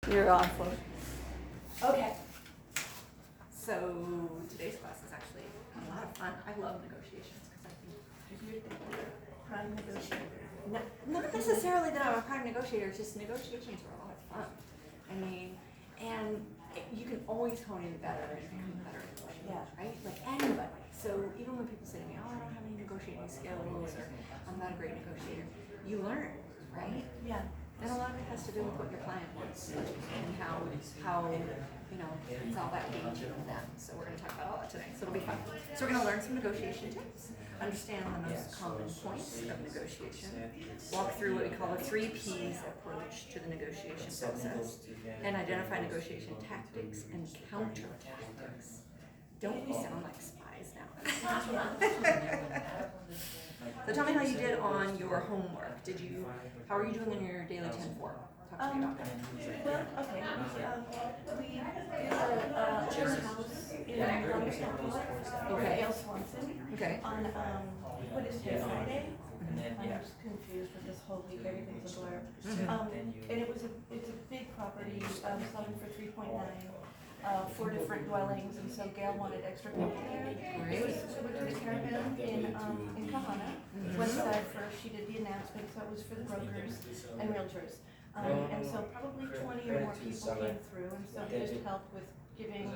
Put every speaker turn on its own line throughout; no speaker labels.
You're awesome.
Okay. So today's class is actually a lot of fun. I love negotiations because I think you're the prime negotiator. Not necessarily that I'm a prime negotiator, it's just negotiations are a lot of fun. I mean, and you can always hone in better and become a better negotiator, right? Like anybody. So even when people say to me, oh, I don't have any negotiating skills or I'm not a great negotiator, you learn, right?
Yeah.
And a lot of it has to do with what your client wants and how you know, it's all about engaging with them. So we're going to talk about all that today. So it'll be fun. So we're going to learn some negotiation tips, understand the most common points of negotiation, walk through what we call the 3 Ps approach to the negotiation process, and identify negotiation tactics and counter tactics. Don't we sound like spies now? So tell me how you did on your homework. How are you doing in your daily 10-4? Talk to me about that.
Well, okay. We did a open house in Gail Swanson.
Okay.
On what is today, Friday? I'm just confused with this whole week. Everything's a blur. And it's a big property, selling for 3.9. 4 different dwellings, and so Gail wanted extra people there. We went to the caravan in Kahana, West Side first. She did the announcement, so it was for the brokers and realtors. And so probably 20 or more people came through, and so they just helped with giving,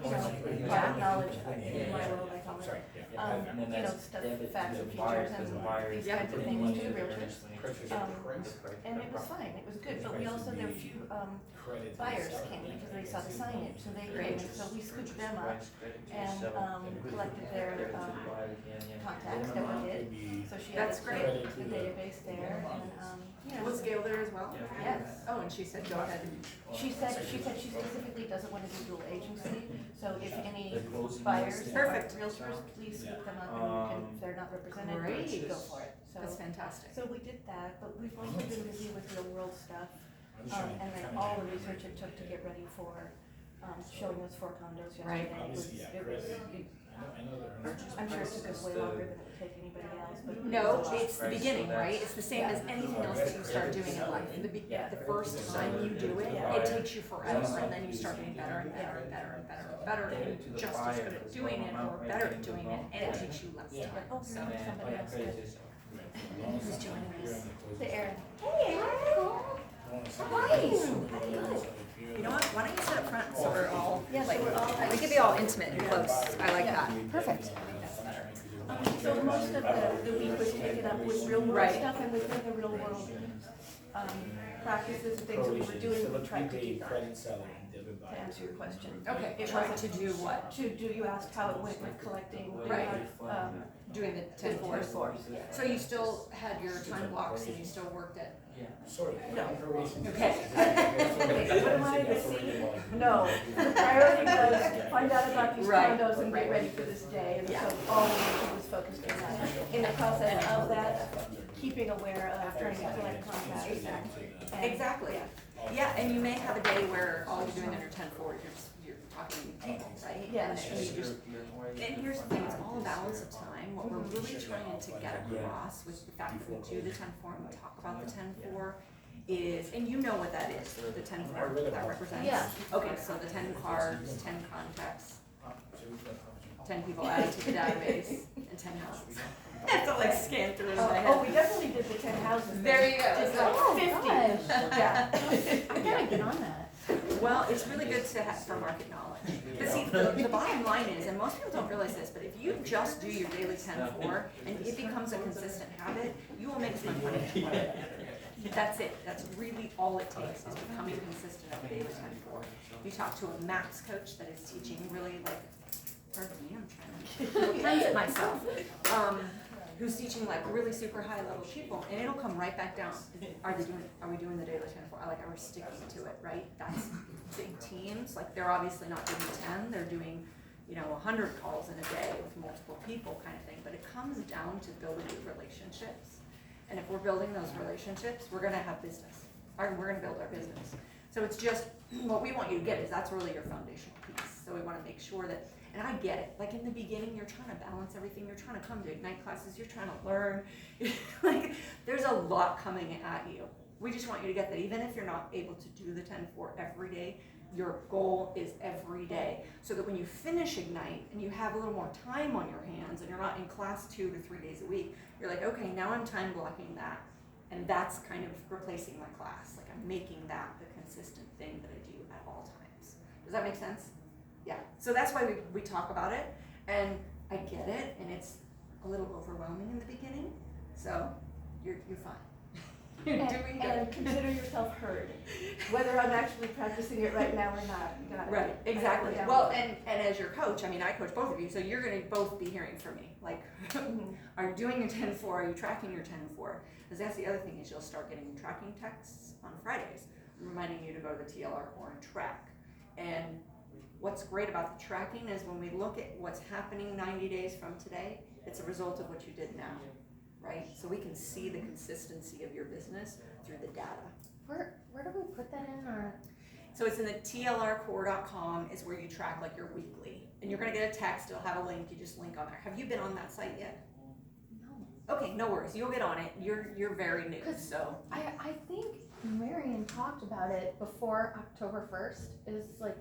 product knowledge in my world, I call it. Stuff, facts and features and these kinds of things to the realtors. And it was fine, it was good, but we also, there were a few buyers came because they saw the signage, so they came, so we scooped them up and collected their contacts, Deborah did. So she
That's
added
great.
to the database there, and
Was Gail there as well?
Yes.
Oh, and she said, go ahead.
She said she specifically doesn't want to do dual agency, so if any buyers or realtors, please scoop them up, and if they're not represented,
Great.
go for it. So,
That's fantastic.
so we did that, but we've also been busy with real world stuff, and then all the research it took to get ready for showing those 4 condos yesterday.
Right.
I'm sure it took us way longer than it would take anybody else, but
No, it's the beginning, right? It's the same as anything else that you start doing in life. The first time you do it, it takes you forever, and then you start getting better and better and better and better and better, and you're just as good at doing it or better at doing it, and it takes you less time.
oh,
So,
here's somebody else good.
who's joining us?
The Aaron.
Hey, how are you? Good. You know what? Why don't you sit up front so we're all we can be all intimate and close. I like that. Perfect.
So most of the week was taken up with real world stuff, and within the real world practices and things that we were doing, we tried to do that. To answer your question.
Okay.
It
Try
wasn't
to do what?
You asked how it went with collecting.
Right. Doing the 10-4.
Yeah.
So you still had your time blocks and you still worked at?
No.
Okay.
Okay, what am I, the C? No, the priority was find out about these condos and get ready for this day, and so all we did was focused on that. In the process of that, keeping aware of trying to collect contacts.
Exactly. Yeah, and you may have a day where all you're doing under 10-4, you're talking people, right?
Yeah.
And here's the thing, it's all a balance of time. What we're really trying to get across with the fact that we do the 10-4 and we talk about the 10-4 is, and you know what that is, the 10-4 that represents.
Yeah.
Okay, so the 10 cards, 10 contacts, 10 people added to the database, and 10 houses. I have to like scan through it in my head.
Oh, we definitely did the 10 houses.
There you go.
It's like 50. Yeah.
I gotta get on that.
Well, it's really good to have for market knowledge. But see, the bottom line is, and most people don't realize this, but if you just do your daily 10-4 and it becomes a consistent habit, you will make as much money as you want. That's it. That's really all it takes is becoming consistent at the daily 10-4. You talk to a maps coach that is teaching really like, pardon me, I'm trying to cleanse it myself. Who's teaching like really super high level people, and it'll come right back down. Are we doing the daily 10-4? Are we sticking to it, right? That's big teams. Like they're obviously not doing 10, they're doing, 100 calls in a day with multiple people kind of thing. But it comes down to building relationships. And if we're building those relationships, we're gonna have business. We're gonna build our business. So it's just, what we want you to get is that's really your foundational piece. So we wanna make sure that, and I get it, like in the beginning, you're trying to balance everything, you're trying to come to Ignite classes, you're trying to learn, like there's a lot coming at you. we just want you to get that even if you're not able to do the 10-4 every day, your goal is every day. So that when you finish Ignite and you have a little more time on your hands and you're not in class 2 to 3 days a week, you're like, okay, now I'm time blocking that. And that's kind of replacing my class. Like I'm making that the consistent thing that I do at all times. Does that make sense? Yeah. So that's why we talk about it. And I get it. And it's a little overwhelming in the beginning. So you're fine. You're doing good.
And consider yourself heard, whether I'm actually practicing it right now or not. You got it.
Right, exactly. Well, and as your coach, I mean, I coach both of you, so you're going to both be hearing from me. Like, are you doing your 10-4? Are you tracking your 10-4? Because that's the other thing is you'll start getting tracking texts on Fridays, reminding you to go to the TLR core and track. And what's great about the tracking is when we look at what's happening 90 days from today, it's a result of what you did now. Right? So we can see the consistency of your business through the data.
Where do we put that in our?
So it's in the tlrcore.com is where you track like your weekly. And you're gonna get a text, it'll have a link, you just link on there. Have you been on that site yet?
No.
Okay, no worries, you'll get on it. You're very new, so.
I think Marion talked about it before October 1st. Is like,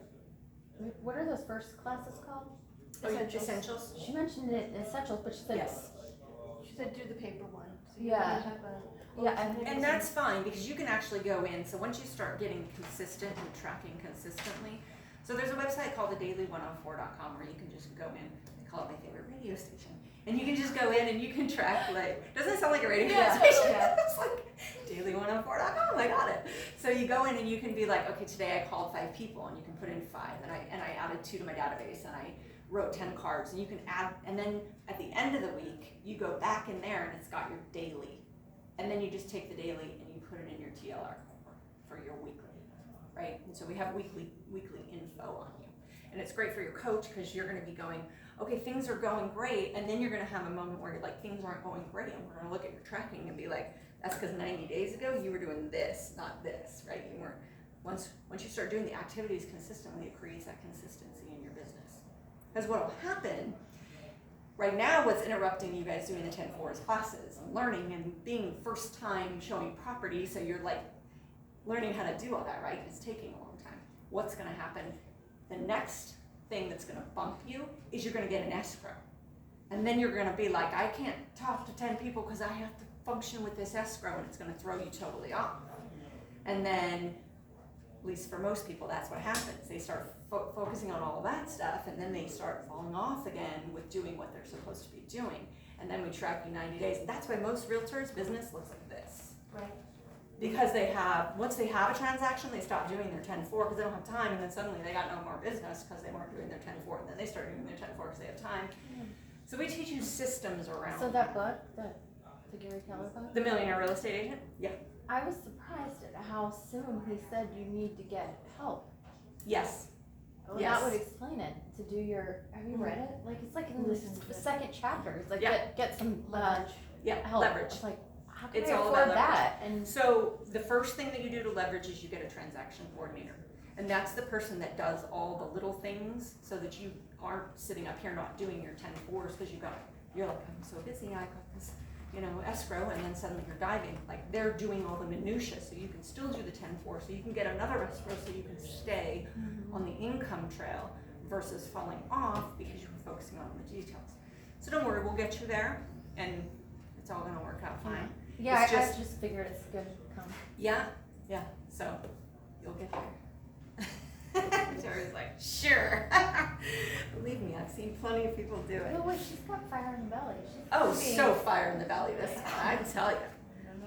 what are those first classes called?
Essentials?
She mentioned it in Essentials, but she said.
Yes.
She said do the paper one. So
Yeah.
Have
And that's fine because you can actually go in. So once you start getting consistent and tracking consistently, so there's a website called thedaily104.com where you can just go in. I call it my favorite radio station. And you can just go in and you can track, like, doesn't it sound like a radio station?
Yeah.
It's like daily104.com, I got it. So you go in and you can be like, okay, today I called 5 people, and you can put in 5, and I added 2 to my database, and I wrote 10 cards, and you can add, and then at the end of the week, you go back in there and it's got your daily. And then you just take the daily and you put it in your TLR for your weekly, right? And so we have weekly info on you. And it's great for your coach because you're gonna be going, okay, things are going great, and then you're gonna have a moment where you're like, things aren't going great, and we're gonna look at your tracking and be like, that's because 90 days ago you were doing this, not this, right? You weren't, once you start doing the activities consistently, it creates that consistency in your business. Because what will happen, right now what's interrupting you guys doing the 10-4 is classes and learning and being first time showing property, so you're like learning how to do all that, right? It's taking a long time. What's gonna happen? The next thing that's gonna bump you is you're gonna get an escrow. And then you're gonna be like, I can't talk to 10 people because I have to function with this escrow, and it's gonna throw you totally off. And then, at least for most people, that's what happens. They start focusing on all of that stuff, and then they start falling off again with doing what they're supposed to be doing. And then we track you 90 days. And that's why most realtors' business looks like this.
Right.
Because once they have a transaction, they stop doing their 10-4 because they don't have time, and then suddenly they got no more business because they weren't doing their 10-4, and then they start doing their 10-4 because they have time. So we teach you systems around.
So that book, the Gary Keller book?
The Millionaire Real Estate Agent? Yeah.
I was surprised at how soon he said you need to get help.
Yes.
Well,
Yes.
that would explain it. To do your, have you read it? Like, it's like in the second chapter. It's like,
Yeah.
get some
Leverage.
Yeah,
help.
leverage.
It's like, how can
It's
I
all
afford
about leverage.
that? And
So the first thing that you do to leverage is you get a transaction coordinator. And that's the person that does all the little things so that you aren't sitting up here not doing your 10-4s because you're like, I'm so busy, I got this, escrow, and then suddenly you're diving. Like, they're doing all the minutia, so you can still do the 10-4, so you can get another escrow so you can stay on the income trail versus falling off because you were focusing on the details. So don't worry, we'll get you there, and it's all gonna work out fine.
yeah,
It's
I
just-
just figured it's good to come.
Yeah, so you'll get there. Terry's like, sure. Believe me, I've seen plenty of people do it.
No, wait, she's got fire in the belly. She's
Oh,
cooking.
so fire in the belly this one, I tell you.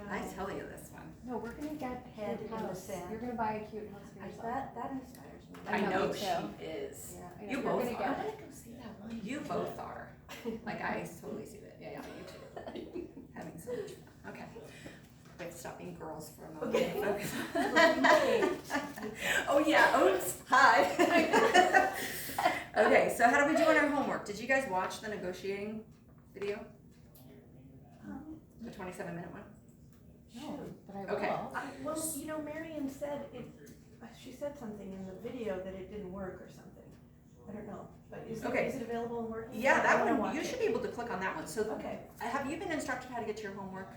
I tell you this one.
No, we're gonna get a
Head
cute
in the
house.
sand.
You're gonna buy a cute house for yourself.
That inspires me.
I know
me
she
too.
is.
Yeah, I know.
You
We're
both
gonna
are.
get-
go see that one.
You both are. Like, I totally see that. Yeah, you too. Having so much fun. Okay. We have to stop being girls for a moment.
Okay.
Focus. Oh yeah, oops, hi. Okay, so how do we do on our homework? Did you guys watch the negotiating video? The 27-minute one?
No, but I
Okay.
will.
Well, Marion said she said something in the video that it didn't work or something. I don't know, but is
Okay.
it available and working?
Yeah,
I
that
wanna
one,
watch
you
it.
should be able to click on that one. So
Okay.
have you been instructed how to get your homework?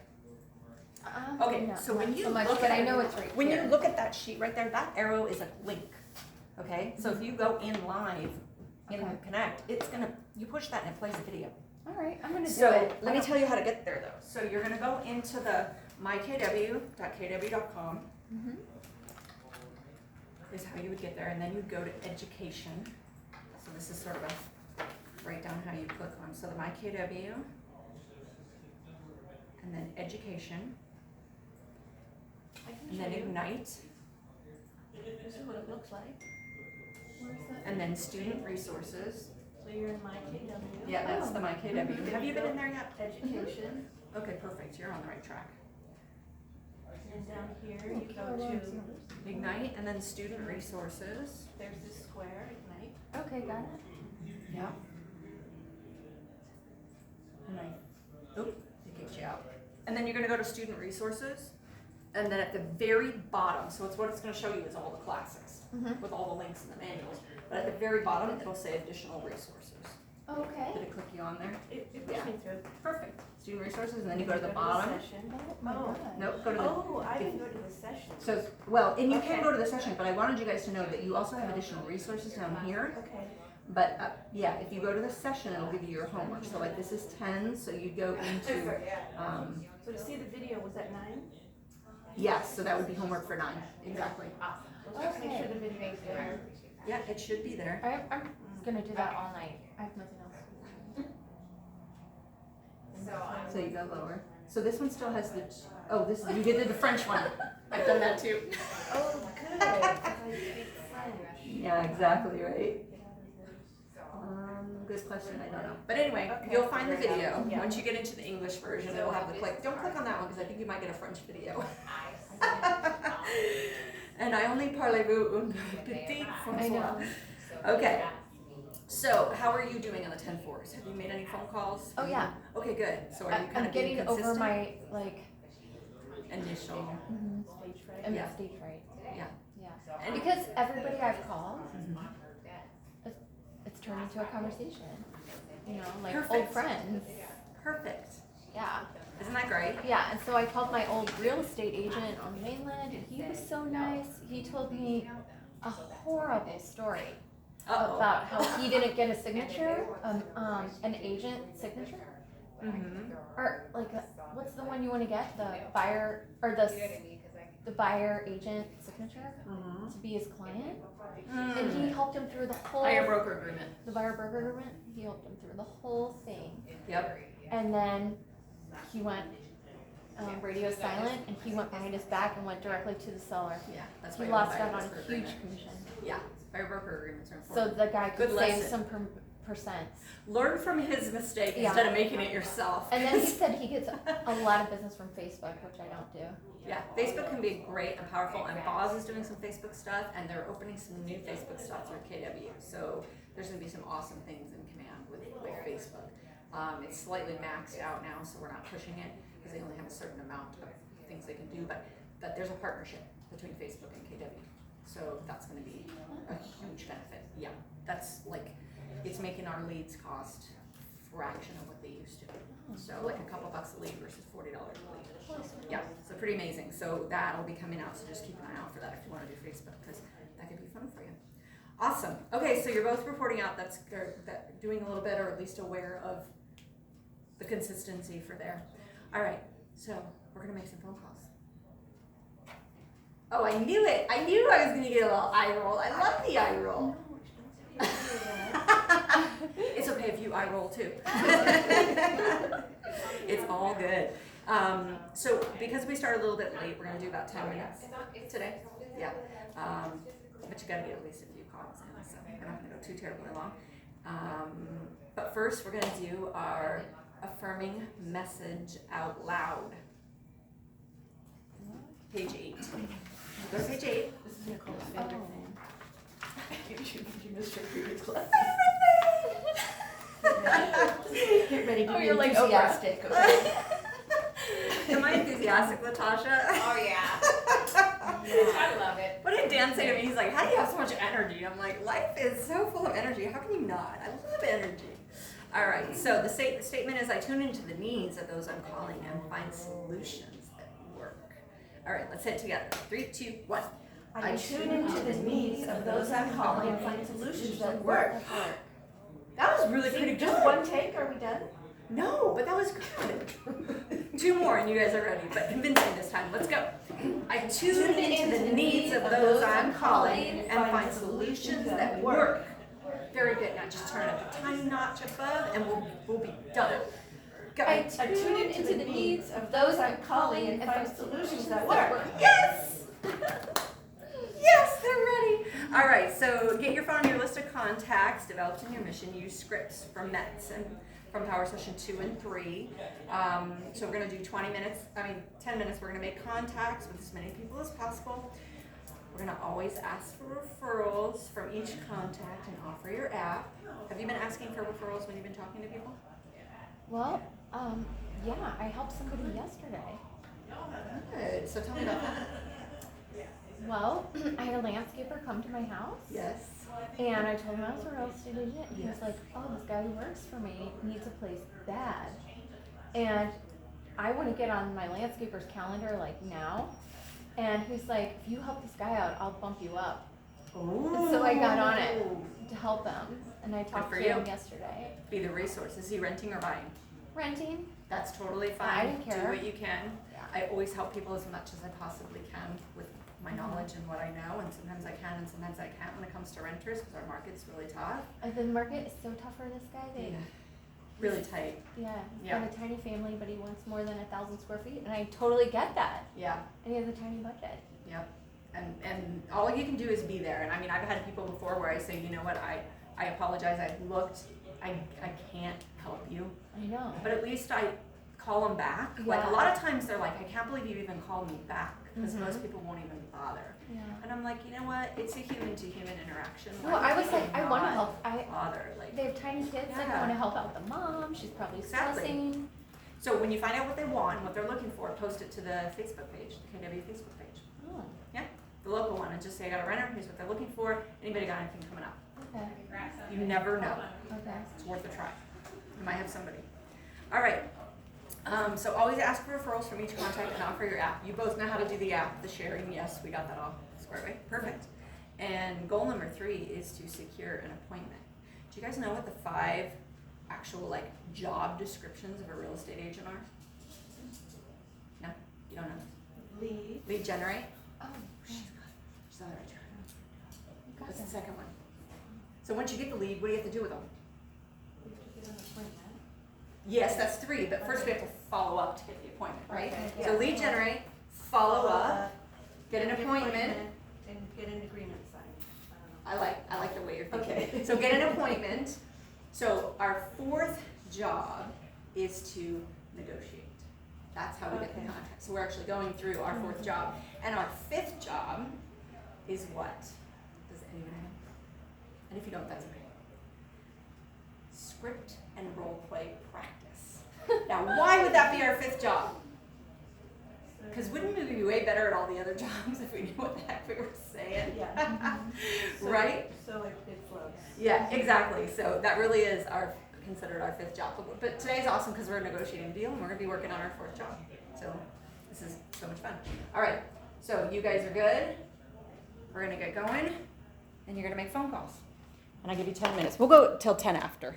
Okay,
not-
so when
not
you
so much,
look
but
at
I know it's right
when
here.
you look at that sheet right there, that arrow is a link. Okay, so if you go in live in
Okay.
Connect, you push that and it plays a video.
All right, I'm gonna do
So
it.
let me tell you how to get there though. So you're gonna go into the mykw.kw.com
Mhm.
is how you would get there, and then you'd go to education. So this is sort of a write down how you click on. So the mykw, and then education,
I can
and
show
then
you.
ignite,
This is what it looks like.
Where's that?
and then student resources.
So you're in my KW.
Yeah, that's the mykw. Have you been in there yet?
Education,
Okay, perfect. You're on the right track.
and down here you go
Okay,
to,
Ignite, and then student resources.
there's this square, ignite.
Okay, got it.
Yeah. And it kicks you out. And then you're gonna go to student resources, and then at the very bottom, so what it's gonna show you is all the classes,
Mhm.
with all the links and the manuals. But at the very bottom, it'll say additional resources.
Okay.
Did it click you on there?
It pushed me through.
Perfect. Student resources, and then you go to the bottom.
Session.
Oh my
Oh.
God.
Nope, go to the,
Oh, I didn't go to the session.
so, well, and you can
Okay.
go to the session, but I wanted you guys to know that you also have additional resources down here.
Okay.
But, yeah, if you go to the session, it'll give you your homework. So like this is 10, so you go into,
So to see the video, was that 9?
yes, so that would be homework for 9, exactly.
Let's just make sure
Okay.
the video's there.
Yeah, it should be there.
I'm gonna do that all night. I have nothing else.
So you go lower. So this one still has the, oh, this, you did the French one. I've done that too.
Oh, good, 'cause I speak French.
Yeah, exactly, right? Good question, I don't know. But anyway,
Okay.
you'll find the video.
Yeah.
Once you get into the English version, it'll have the click. Don't click on that one because I think you might get a French video. And I only parlez-vous un petit
I
François.
know.
Okay, so how are you doing on the 10-4s? Have you made any phone calls?
Oh, yeah.
Okay, good. So are you kind
I'm
of being
getting over
consistent?
my, like,
Initial,
Stage fright.
I'm
Yeah.
stage fright.
yeah.
Yeah. And because everybody I've called,
Mhm.
it's turned into a conversation. You know, like old
Perfect.
friends.
Perfect.
Yeah.
Isn't that great?
Yeah, and so I called my old real estate agent on the mainland, and he was so nice. He told me a horrible story
Uh-oh.
about how he didn't get a signature, an agent signature,
Mm-hmm.
or like what's the one you want to get? The buyer or the buyer agent signature
Mm-hmm.
to be his client, and he helped him through the whole
Buyer broker agreement.
the buyer broker agreement. He helped him through the whole thing,
Yep.
and then he went radio silent, and he went behind his back and went directly to the seller.
Yeah, that's
He
why
lost
you
out
buy
on
broker
a huge
agreement.
commission.
Yeah, buyer broker agreements are
So
important.
the guy could
Good
save
lesson.
some percents.
Learn from his mistake
Yeah.
instead of making it yourself.
And then he said he gets a lot of business from Facebook, which I don't do.
Yeah, Facebook can be great and powerful, and Boz is doing some Facebook stuff, and they're opening some new Facebook stuff through KW. So there's going to be some awesome things in command with Facebook. It's slightly maxed out now, so we're not pushing it because they only have a certain amount of things they can do. But there's a partnership between Facebook and KW, so that's going to be a huge benefit. Yeah, that's like it's making our leads cost fraction of what they used to. So like a couple bucks a lead versus $40 a lead. Yeah, so pretty amazing. So that'll be coming out, so just keep an eye out for that if you want to do Facebook, because that could be fun for you. Awesome. Okay, so you're both reporting out that doing a little bit, or at least aware of the consistency for there. All right, so we're gonna make some phone calls. Oh, I knew it. I knew I was gonna get a little eye roll. I love the eye roll. It's okay if you eye roll too. It's all good. So because we started a little bit late, we're gonna do about 10 minutes today. Yeah. But you gotta get at least a few calls in, so we're not gonna go too terribly long. But first, we're gonna do our affirming message out loud. Page 8. Go to page 8.
This is Nicole's favorite thing. You missed your previous class. Get ready to
Oh,
be
you're like
enthusiastic. Okay?
Am I enthusiastic, Latasha?
Oh yeah. I love it.
What did Dan say to me? He's like, how do you have so much energy? I'm like, life is so full of energy. How can you not? I love energy. All right, so the statement is, I tune into the needs of those I'm calling and find solutions that All right, let's say it together. 3, 2, 1.
I tune into the needs of those I'm calling and find solutions that work.
That was really pretty
Just
good.
one take, are we done?
No, but that was good. 2 more and you guys are ready, but convincing this time. Let's go. I tune into the needs of those I'm calling and find solutions that work. Very good. Now just turn up the time notch above and we'll be done. Go.
I tune into the needs of those I'm calling and find solutions that work.
Yes! Yes, they're ready. All right, so get your phone, your list of contacts developed in your mission. Use scripts from METS and from Power Session 2 and 3. So we're going to do 10 minutes. We're going to make contacts with as many people as possible. We're going to always ask for referrals from each contact and offer your app. Have you been asking for referrals when you've been talking to people?
Well, yeah, I helped somebody yesterday.
Good. So tell me about that.
Well, I had a landscaper come to my house.
Yes.
And I told him I was a real estate agent, and he was like, oh, this guy who works for me needs a place bad. And I want to get on my landscaper's calendar like now. And he's like, if you help this guy out, I'll bump you up.
Ooh.
And so I got on it to help him. And I talked
for
to
you.
him yesterday.
Be the resource. Is he renting or buying?
Renting.
That's totally fine.
I didn't care.
Do what you can.
Yeah.
I always help people as much as I possibly can with my knowledge and what I know, and sometimes I can and sometimes I can't when it comes to renters because our market's really tough.
The market is so tough for this guy.
Really tight.
Yeah. He's
Yeah.
got a tiny family, but he wants more than 1,000 square feet, and I totally get that.
Yeah.
And he has a tiny budget.
Yep. And all you can do is be there. And I mean, I've had people before where I say, you know what, I apologize, I looked, I can't help you.
I know.
But at least I call them back. Like a lot of times they're like, I can't believe you even called me back, because most people won't even bother.
Yeah.
And I'm like, you know what? It's a human to human interaction.
Well, I was like, I want to help.
Bother. Like,
They have tiny kids. Like, I
Yeah.
want to help out the mom. She's probably
Exactly.
stressing.
so when you find out what they want, what they're looking for, post it to the Facebook page, the KW Facebook page.
Oh,
The local one, and just say, I got a renter, here's what they're looking for. Anybody got anything coming up?
okay.
You never know.
Okay.
It's worth a try. You might have somebody. All right. So always ask for referrals from each contact and offer your app. You both know how to do the app, the sharing. Yes, we got that all squared away. Perfect. And goal number 3 is to secure an appointment. Do you guys know what the 5 actual job descriptions of a real estate agent are? No, you don't know. Lead generate.
Oh,
She's on the right track.
you got
What's the
that.
second one? So once you get the lead, what do you have to do with them? Yes, that's 3, but first we have to follow up to get the appointment, right?
Okay,
So
yeah.
lead generate, follow up, get an appointment.
And get an agreement signed.
I like the way you're thinking.
Okay.
So get an appointment. So our 4th job is to negotiate. That's how we get the
Okay.
contract. So we're actually going through our 4th job. And our 5th job is what? Does anyone know? And if you don't, that's okay. Script and role play practice. Now, why would that be our 5th job? Because wouldn't we be way better at all the other jobs if we knew what the heck we were saying?
Yeah.
Right?
So it flows.
Yeah, exactly. So that really is considered our 5th job. But today's awesome because we're negotiating a deal and we're going to be working on our 4th job. So this is so much fun. All right. So you guys are good. We're going to get going and you're going to make phone calls. And I give you 10 minutes. We'll go till 10 after.